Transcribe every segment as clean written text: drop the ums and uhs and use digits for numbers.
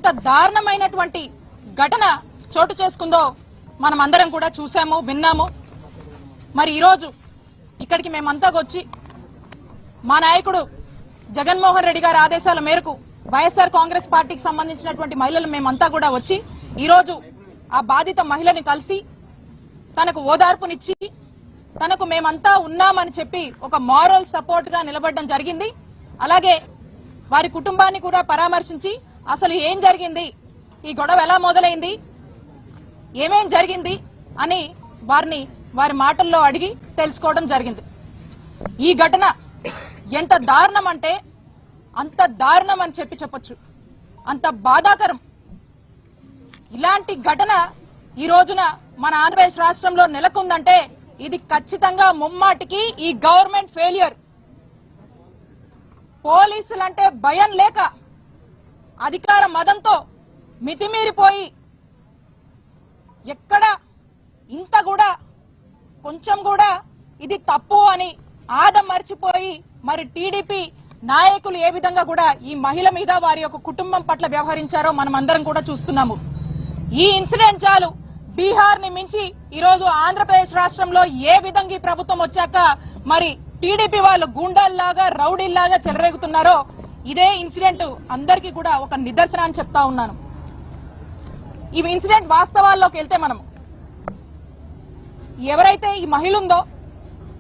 ఎంత దారుణమైనటువంటి ఘటన చోటు చేసుకుందో మనం అందరం కూడా చూసాము, విన్నాము. మరి ఈరోజు ఇక్కడికి మేమంతా వచ్చి మా నాయకుడు జగన్మోహన్ రెడ్డి గారి ఆదేశాల మేరకు వైఎస్ఆర్ కాంగ్రెస్ పార్టీకి సంబంధించినటువంటి మహిళలు మేమంతా కూడా వచ్చి ఈరోజు ఆ బాధిత మహిళని కలిసి తనకు ఓదార్పునిచ్చి తనకు మేమంతా ఉన్నామని చెప్పి ఒక మారల్ సపోర్ట్ గా నిలబడడం జరిగింది. అలాగే వారి కుటుంబాన్ని కూడా పరామర్శించి అసలు ఏం జరిగింది, ఈ గొడవ ఎలా మొదలైంది, ఏమేం జరిగింది అని వారి మాటల్లో అడిగి తెలుసుకోవడం జరిగింది. ఈ ఘటన ఎంత దారుణం అంటే అంత దారుణం అని చెప్పొచ్చు, అంత బాధాకరం. ఇలాంటి ఘటన ఈ రోజున మన ఆంధ్రప్రదేశ్ రాష్ట్రంలో నెలకొందంటే ఇది ఖచ్చితంగా ముమ్మాటికి ఈ గవర్నమెంట్ ఫెయిల్యూర్. పోలీసులంటే భయం లేక అధికార మదంతో మితిమీరిపోయి ఎక్కడ ఇంత కూడా కొంచెం కూడా ఇది తప్పు అని ఆదం మర్చిపోయి మరి టీడీపీ నాయకులు ఏ విధంగా కూడా ఈ మహిళ మీద వారి యొక్క కుటుంబం పట్ల వ్యవహరించారో మనం అందరం కూడా చూస్తున్నాము. ఈ ఇన్సిడెంట్ చాలు బీహార్ ని మించి ఈరోజు ఆంధ్రప్రదేశ్ రాష్ట్రంలో ఏ విధంగా ఈ ప్రభుత్వం వచ్చాక మరి టీడీపీ వాళ్ళు గూండాల్లాగా రౌడీల్లాగా చెలరేగుతున్నారో ఇదే ఇన్సిడెంట్ అందరికీ కూడా ఒక నిదర్శనం అని చెప్తా ఉన్నాను. ఈ ఇన్సిడెంట్ వాస్తవాల్లోకి వెళ్తే మనం ఎవరైతే ఈ మహిళ ఉందో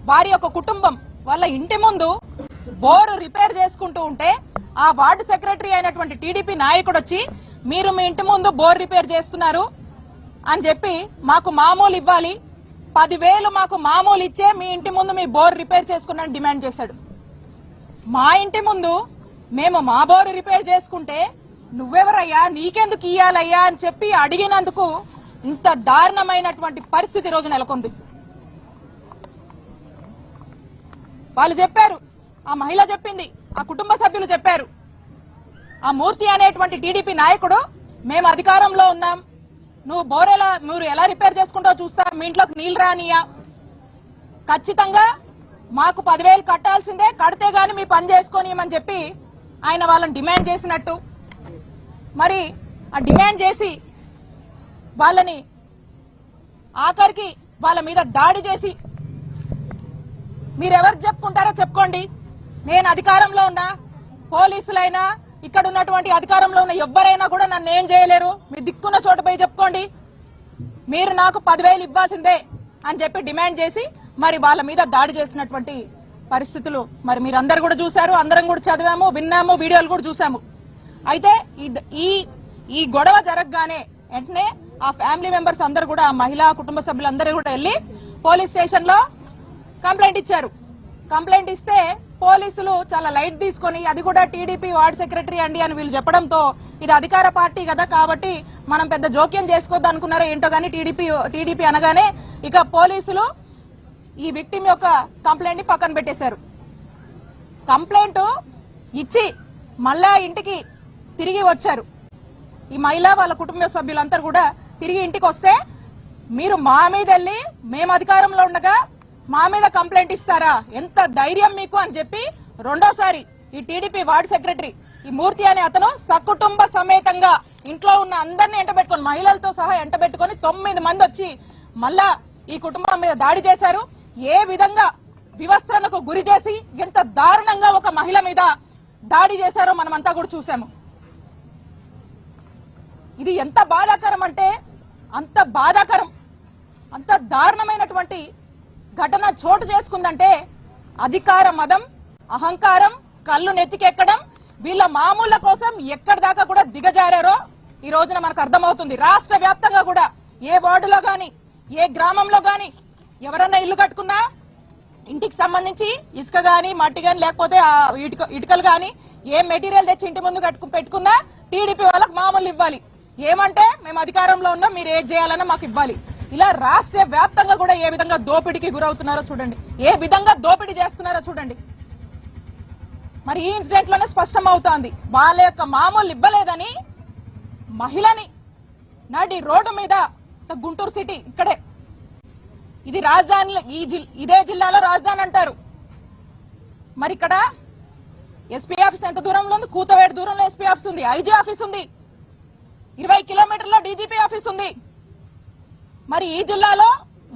వారి యొక్క కుటుంబం వాళ్ళ ఇంటి ముందు బోరు రిపేర్ చేసుకుంటూ ఉంటే ఆ వార్డు సెక్రటరీ అయినటువంటి టీడీపీ నాయకుడు వచ్చి మీరు మీ ఇంటి ముందు బోర్ రిపేర్ చేస్తున్నారు అని చెప్పి మాకు మామూలు ఇవ్వాలి, 10,000 మాకు మామూలు ఇచ్చే మీ ఇంటి ముందు మీ బోర్ రిపేర్ చేసుకున్నాను డిమాండ్ చేశాడు. మా ఇంటి ముందు మేము మా బోరు రిపేర్ చేసుకుంటే నువ్వెవరయ్యా, నీకెందుకు ఇయ్యాలయ్యా అని చెప్పి అడిగినందుకు ఇంత దారుణమైనటువంటి పరిస్థితి రోజు నెలకొంది. వాళ్ళు చెప్పారు, ఆ మహిళ చెప్పింది, ఆ కుటుంబ సభ్యులు చెప్పారు, ఆ మూర్తి అనేటువంటి టీడీపీ నాయకుడు మేము అధికారంలో ఉన్నాం, మీరు ఎలా రిపేర్ చేసుకుంటారో చూస్తా, మీ ఇంట్లోకి నీళ్లు రానియా, ఖచ్చితంగా మాకు 10,000 కట్టాల్సిందే, కడితే గాని మీ పని చేసుకోనియమని చెప్పి ఆయన వాళ్ళని డిమాండ్ చేసినట్టు. మరి ఆ డిమాండ్ చేసి వాళ్ళని ఆఖరికి వాళ్ళ మీద దాడి చేసి మీరెవరు చెప్పుకుంటారో చెప్పుకోండి, నేను అధికారంలో ఉన్నా, పోలీసులైనా ఇక్కడ ఉన్నటువంటి అధికారంలో ఉన్న ఎవ్వరైనా కూడా నన్ను ఏం చేయలేరు, మీ దిక్కున్న చోట పోయి చెప్పుకోండి, మీరు నాకు 10,000 ఇవ్వాల్సిందే అని చెప్పి డిమాండ్ చేసి మరి వాళ్ళ మీద దాడి చేసినటువంటి పరిస్థితులు మరి మీరందరూ కూడా చూశారు, అందరం కూడా చదివాము, విన్నాము, వీడియోలు కూడా చూసాము. అయితే ఈ గొడవ జరగగానే వెంటనే ఆ ఫ్యామిలీ మెంబర్స్ అందరూ కూడా, ఆ మహిళా కుటుంబ సభ్యులందరూ కూడా వెళ్లి పోలీస్ స్టేషన్ లో కంప్లైంట్ ఇచ్చారు. కంప్లైంట్ ఇస్తే పోలీసులు చాలా లైట్ తీసుకొని అది కూడా టీడీపీ వార్డు సెక్రటరీ అండి అని వీళ్ళు చెప్పడంతో ఇది అధికార పార్టీ కదా కాబట్టి మనం పెద్ద జోక్యం చేసుకోవద్దు అనుకున్నారో ఏంటో గానీ టీడీపీ అనగానే ఇక పోలీసులు ఈ విక్టిమ్ యొక్క కంప్లైంట్ ని పక్కన పెట్టేశారు. కంప్లైంట్ ఇచ్చి మళ్ళా ఇంటికి తిరిగి వచ్చారు. ఈ మహిళ వాళ్ళ కుటుంబ సభ్యులందరూ కూడా తిరిగి ఇంటికి వస్తే మీరు మా మీద వెళ్ళి మేము అధికారంలో ఉండగా మా మీద కంప్లైంట్ ఇస్తారా, ఎంత ధైర్యం మీకు అని చెప్పి రెండోసారి ఈ టీడీపీ వార్డు సెక్రటరీ ఈ మూర్తి అనే అతను సకుటుంబ సమేతంగా ఇంట్లో ఉన్న అందరినీ ఎంటబెట్టుకుని, మహిళలతో సహా ఎంటబెట్టుకుని 9 మంది వచ్చి మళ్ళా ఈ కుటుంబం మీద దాడి చేశారు. ఏ విధంగా వివస్త్రణకు గురి చేసి ఎంత దారుణంగా ఒక మహిళ మీద దాడి చేశారో మనమంతా కూడా చూసాము. ఇది ఎంత బాధాకరం అంటే అంత బాధాకరం, అంత దారుణమైనటువంటి ఘటన చోటు చేసుకుందంటే అధికార మదం, అహంకారం, కళ్ళు నెత్తికెక్కడం, వీళ్ళ మామూళ్ల కోసం ఎక్కడి దాకా కూడా దిగజారారో ఈ రోజున మనకు అర్థమవుతుంది. రాష్ట్ర వ్యాప్తంగా కూడా ఏ వార్డులో గాని ఏ గ్రామంలో గాని ఎవరన్నా ఇల్లు కట్టుకున్నా ఇంటికి సంబంధించి ఇసుక గాని మట్టి గాని లేకపోతే ఇటుకలు గాని ఏ మెటీరియల్ తెచ్చి ఇంటి ముందు పెట్టుకున్నా టీడీపీ వాళ్ళకి మామూలు ఇవ్వాలి, ఏమంటే మేము అధికారంలో ఉన్నాం, మీరు ఏది చేయాలన్నా మాకు ఇవ్వాలి. ఇలా రాష్ట్ర వ్యాప్తంగా కూడా ఏ విధంగా దోపిడీకి గురవుతున్నారో చూడండి, ఏ విధంగా దోపిడీ చేస్తున్నారో చూడండి. మరి ఈ ఇన్సిడెంట్ లోనే స్పష్టం అవుతోంది, వాళ్ళ యొక్క మామూలు ఇవ్వలేదని మహిళని నడి రోడ్డు మీద, గుంటూరు సిటీ ఇక్కడే, ఇది రాజధాని, ఇదే జిల్లాలో రాజధాని అంటారు. మరి ఇక్కడ ఎస్పీ ఆఫీస్ ఎంత దూరంలో ఉంది, కూతవేడు దూరంలో ఎస్పీ ఆఫీస్ ఉంది, ఐజీ ఆఫీస్ ఉంది. 20 కిలోమీటర్లో డీజీపీ ఆఫీస్ ఉంది. మరి ఈ జిల్లాలో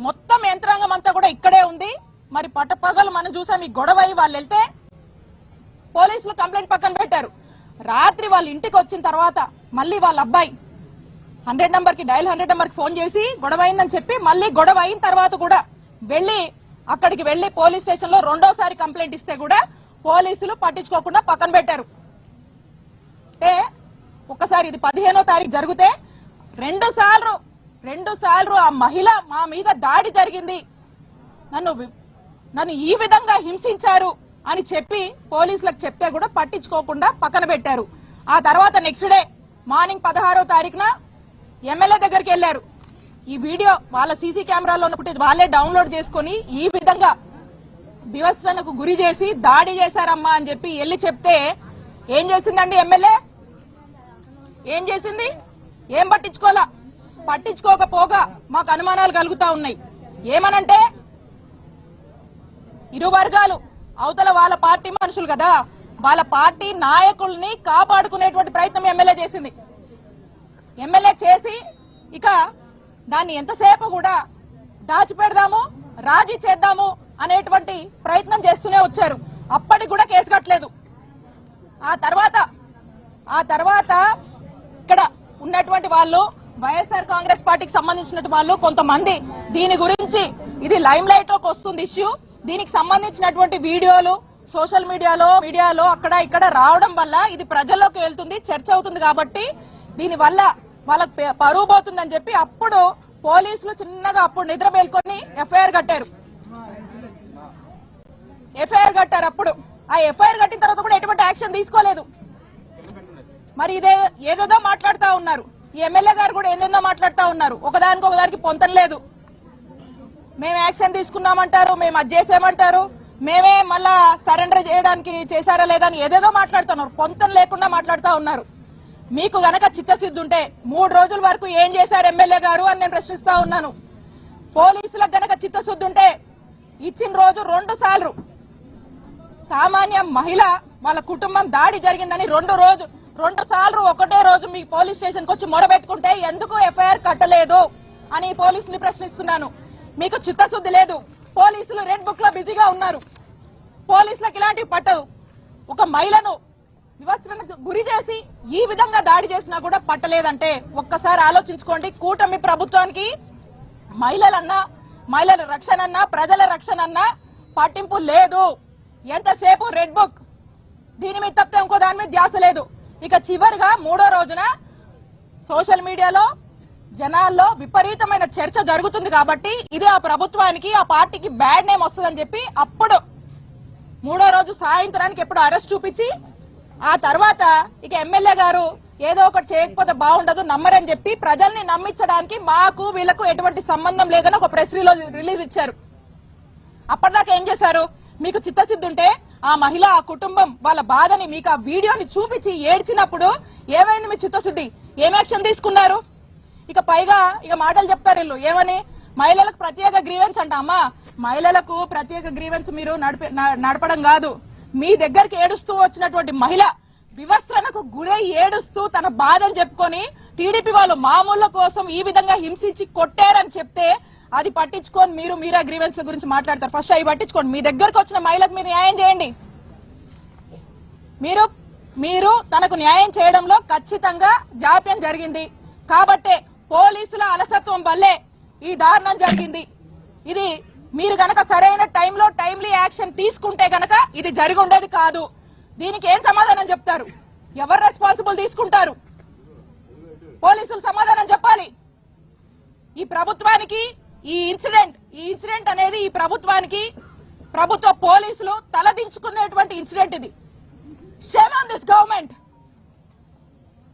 మొత్తం యంత్రాంగం అంతా కూడా ఇక్కడే ఉంది. మరి పట్టపగలు మనం చూసాం ఈ గొడవ వాళ్ళు వెళ్తే పోలీసులు కంప్లైంట్ పక్కన పెట్టారు. రాత్రి వాళ్ళ ఇంటికి వచ్చిన తర్వాత మళ్ళీ వాళ్ళ అబ్బాయి 100 నంబర్ కి డయల్ 100 నంబర్ కి ఫోన్ చేసి గొడవ అయిందని చెప్పి మళ్ళీ గొడవ అయిన తర్వాత కూడా అక్కడికి వెళ్లి పోలీస్ స్టేషన్ లో రెండోసారి కంప్లైంట్ ఇస్తే కూడా పోలీసులు పట్టించుకోకుండా పక్కన పెట్టారు. అంటే ఒక్కసారి ఇది 15వ తారీఖు జరిగితే రెండు సార్లు ఆ మహిళ మా మీద దాడి జరిగింది, నన్ను ఈ విధంగా హింసించారు అని చెప్పి పోలీసులకు చెప్తే కూడా పట్టించుకోకుండా పక్కన పెట్టారు. ఆ తర్వాత నెక్స్ట్ డే మార్నింగ్ 16వ తారీఖున ఎమ్మెల్యే దగ్గరికి వెళ్లారు. ఈ వీడియో వాళ్ళ సీసీ కెమెరాలో ఉన్న వాళ్ళే డౌన్లోడ్ చేసుకుని ఈ విధంగా వివస్త్రణకు గురి చేసి దాడి చేశారమ్మా అని చెప్పి వెళ్లి చెప్తే ఏం చేసిందండి ఎమ్మెల్యే? ఏం చేసింది? ఏం పట్టించుకోకపోగా మాకు అనుమానాలు కలుగుతా ఉన్నాయి. ఏమనంటే ఇరు వర్గాలు అవతల వాళ్ళ పార్టీ మనుషులు కదా, వాళ్ళ పార్టీ నాయకుల్ని కాపాడుకునేటువంటి ప్రయత్నం ఎమ్మెల్యే చేసింది. ఎమ్మెల్యే చేసి ఇక దాన్ని ఎంతసేపు కూడా దాచిపెడదాము, రాజీ చేద్దాము అనేటువంటి ప్రయత్నం చేస్తూనే వచ్చారు. అప్పటికి కూడా కేసు కట్టలేదు. ఆ తర్వాత ఇక్కడ ఉన్నటువంటి వాళ్ళు వైఎస్ఆర్ కాంగ్రెస్ పార్టీకి సంబంధించిన వాళ్ళు కొంతమంది దీని గురించి ఇది లైమ్ లైట్ లోకి వస్తుంది ఇష్యూ, దీనికి సంబంధించినటువంటి వీడియోలు సోషల్ మీడియాలో అక్కడ ఇక్కడ రావడం వల్ల ఇది ప్రజల్లోకి వెళ్తుంది, చర్చ అవుతుంది కాబట్టి దీని వల్ల వాళ్ళకి పరువు పోతుందని చెప్పి అప్పుడు పోలీసులు చిన్నగా అప్పుడు నిద్ర మేల్కొని ఎఫ్ఐఆర్ కట్టారు. అప్పుడు ఆ ఎఫ్ఐఆర్ కట్టిన తర్వాత కూడా ఎటువంటి యాక్షన్ తీసుకోలేదు. మరి ఏదేదో మాట్లాడుతూ ఉన్నారు. ఈ ఎమ్మెల్యే గారు కూడా ఏందేందో మాట్లాడుతూ ఉన్నారు. ఒకదానికి పొంతం లేదు. మేము యాక్షన్ తీసుకున్నామంటారు, మేము అది చేసామంటారు, మేమే మళ్ళా సరెండర్ చేయడానికి చేశారా లేదా అని ఏదేదో మాట్లాడుతున్నారు. పొంతం లేకుండా మాట్లాడుతూ ఉన్నారు. మీకు గనక చిత్తశుద్ధి ఉంటే 3 రోజుల వరకు ఏం చేశారు ఎమ్మెల్యే గారు అని నేను ప్రశ్నిస్తా ఉన్నాను. పోలీసులకు గనక చిత్తశుద్ధి ఉంటే ఇచ్చిన రోజు 2 సార్లు సామాన్య మహిళ వాళ్ళ కుటుంబం దాడి జరిగిందని 2 సార్లు ఒకటే రోజు మీ పోలీస్ స్టేషన్ కు వచ్చి మొరబెట్టుకుంటే ఎందుకు ఎఫ్ఐఆర్ కట్టలేదు అని పోలీసుని ప్రశ్నిస్తున్నాను. మీకు చిత్తశుద్ధి లేదు. పోలీసులు రెడ్ బుక్ లో బిజీగా ఉన్నారు. పోలీసులకు ఇలాంటివి పట్టదు. ఒక మహిళను వివస్త్రణకు గురి చేసి ఈ విధంగా దాడి చేసినా కూడా పట్టలేదంటే ఒక్కసారి ఆలోచించుకోండి. కూటమి ప్రభుత్వానికి మహిళల రక్షణ అన్నా ప్రజల రక్షణ అన్నా పట్టింపు లేదు. ఎంతసేపు రెడ్ బుక్, దీని మీద తప్పితే ఇంకో దాని మీద ధ్యాస లేదు. ఇక చివరిగా 3వ రోజున సోషల్ మీడియాలో జనాల్లో విపరీతమైన చర్చ జరుగుతుంది కాబట్టి ఇది ఆ ప్రభుత్వానికి ఆ పార్టీకి బ్యాడ్ నేమ్ వస్తుందని చెప్పి అప్పుడు 3వ రోజు సాయంత్రానికి ఎప్పుడు అరెస్ట్ చూపించి ఆ తర్వాత ఇక ఎమ్మెల్యే గారు ఏదో ఒకటి చేయకపోతే బాగుండదు నమ్మరని చెప్పి ప్రజల్ని నమ్మించడానికి మాకు వీళ్లకు ఎటువంటి సంబంధం లేదని ఒక ప్రెస్ రిలీజ్ ఇచ్చారు. అప్పటిదాకా ఏం చేశారు? మీకు చిత్తశుద్ధి ఉంటే ఆ మహిళ ఆ కుటుంబం వాళ్ళ బాధని మీకు ఆ వీడియోని చూపించి ఏడ్చినప్పుడు ఏమైంది మీ చిత్తశుద్ధి? ఏం యాక్షన్ తీసుకున్నారు? ఇక పైగా మాటలు చెప్తారు వీళ్ళు ఏమని, మహిళలకు ప్రత్యేక గ్రీవెన్స్ అంట. అమ్మా, మహిళలకు ప్రత్యేక గ్రీవెన్స్ మీరు నడపడం కాదు. మీ దగ్గరికి ఏడుస్తూ వచ్చినటువంటి మహిళ వివస్త్రణకు గురై ఏడుస్తూ తన బాధని చెప్పుకొని టీడీపీ వాళ్ళు మామూళ్ల కోసం ఈ విధంగా హింసించి కొట్టారని చెప్తే అది పట్టించుకొని మీరే గ్రీవెన్స్ గురించి మాట్లాడతారు. ఫస్ట్ అవి పట్టించుకోండి. మీ దగ్గరకు వచ్చిన మహిళకు మీరు న్యాయం చేయండి. మీరు తనకు న్యాయం చేయడంలో ఖచ్చితంగా జాప్యం జరిగింది కాబట్టే పోలీసుల అలసత్వం వల్లే ఈ దారుణం జరిగింది. ఇది మీరు గనక సరైన టైంలో టైమ్లీ యాక్షన్ తీసుకుంటే గనక ఇది జరిగి ఉండేది కాదు. దీనికి ఏం సమాధానం చెప్తారు? ఎవరు రెస్పాన్సిబుల్ తీసుకుంటారు? పోలీసులు సమాధానం చెప్పాలి. ఈ ప్రభుత్వానికి ఈ ఇన్సిడెంట్ అనేది ఈ ప్రభుత్వానికి ప్రభుత్వ పోలీసులు తలదించుకునేటువంటి ఇన్సిడెంట్ ఇది. Shame on this government.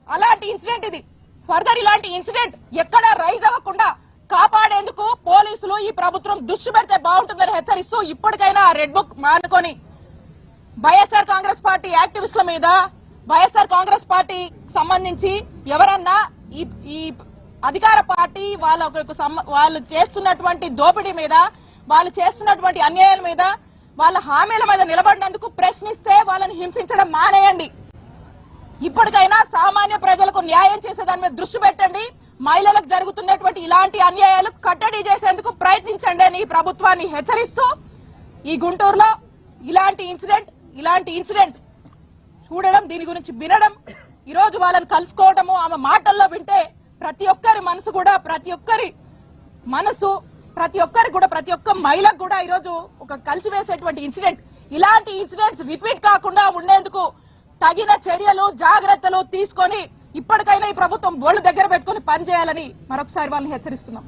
అలాంటి ఇన్సిడెంట్ ఇది. ఫర్దర్ ఇలాంటి ఇన్సిడెంట్ ఎక్కడా రైజ్ అవ్వకుండా కాపాడేందుకు పోలీసులు ఈ ప్రభుత్వం దృష్టి పెడితే బాగుంటుందని హెచ్చరిస్తూ ఇప్పటికైనా రెడ్ బుక్ మానుకొని వైఎస్ఆర్ కాంగ్రెస్ పార్టీ యాక్టివిస్టుల మీద వైఎస్ఆర్ కాంగ్రెస్ పార్టీ సంబంధించి ఎవరన్నా ఈ అధికార పార్టీ వాళ్ళు చేస్తున్నటువంటి దోపిడీ మీద వాళ్ళు చేస్తున్నటువంటి అన్యాయాల మీద వాళ్ళ హామీల మీద నిలబడినందుకు ప్రశ్నిస్తే వాళ్ళని హింసించడం మానేయండి. ఇప్పటికైనా సామాన్య ప్రజలకు న్యాయం చేసే దాని మీద దృష్టి పెట్టండి. మహిళలకు జరుగుతున్నటువంటి ఇలాంటి అన్యాయాలు కట్టడి చేసేందుకు ప్రయత్నించండి అని ప్రభుత్వాన్ని హెచ్చరిస్తూ ఈ గుంటూరులో ఇలాంటి ఇన్సిడెంట్ చూడడం, దీని గురించి వినడం, ఈ రోజు వాళ్ళని కలుసుకోవడము, ఆమె మాటల్లో వింటే ప్రతి ఒక్కరి మనసు కూడా, ప్రతి ఒక్క మహిళకు కూడా ఈరోజు ఒక కలిసివేసేటువంటి ఇన్సిడెంట్. ఇలాంటి ఇన్సిడెంట్స్ రిపీట్ కాకుండా ఉండేందుకు తగిన చర్యలు, జాగ్రత్తలు తీసుకొని ఇప్పటికైనా ఈ ప్రభుత్వం బోళ్లు దగ్గర పెట్టుకుని పనిచేయాలని మరొకసారి వాళ్ళని హెచ్చరిస్తున్నాం.